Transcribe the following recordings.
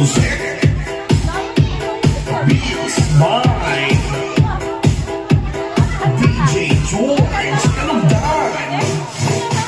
music. Beats by DJ George Kalugdan.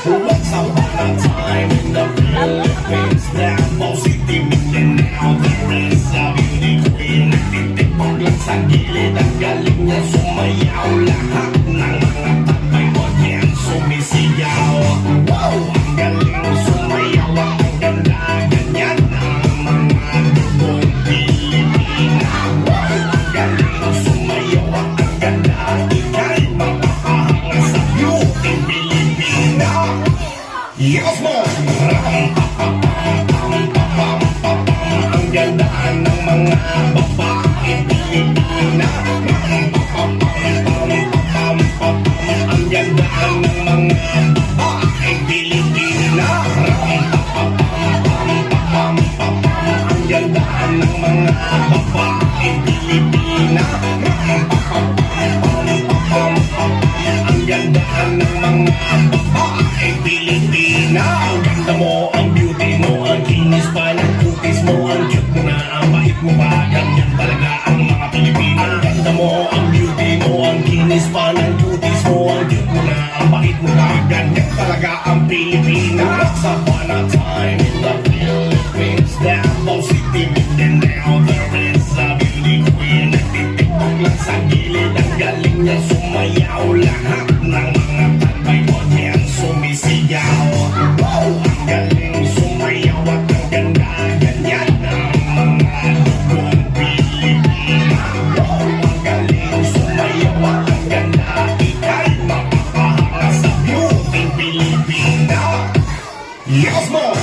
Once upon a time in the Philippines, Davao City, Mindanao, there is a beauty queen. Nagtitipag lang sa gilid, ang galing niya sumayaw. Lahat ng mga tatay mo diyan sumisigaw. Wow, ang galing sumayaw, ang ganda, ganyan ang mga dugong Pilipina. Wow, ang galing sumayaw, ang ganda, ika'y mapapahanga sa beauty Pilipina. Yes, man! Ang ganda ng mga babae Pilipina. Ang ganda ng mga babae Pilipina. Ang ganda ng mga babae Pilipina. Ang ganda ng mga babae Pilipina. Ang ganda mo, ang beauty mo, ang kinis pa ng kutis mo, ang cute mo na, ang bait mo pa. Ganyan talaga ang mga Pilipina. Ang ganda mo, ang beauty mo, ang kinis pa ng kutis mo, ang cute mo na, ang bait mo pa. Ganyan talaga ang Pilipina. Once upon a time in the Philippines, Davao City, Mindanao, there is a beauty queen. Nagtitiktok lang sa gilid, ang galing niya sumayaw. Lahat ng mga tatay mo diyan sumisigaw. Wow, ang galing sumayaw at ang ganda, ganyan ang mga dugong Pilipina. Wow, ang galing sumayaw at ang ganda, ika'y mapapahanga sa beauty Pilipina. Yes, mo!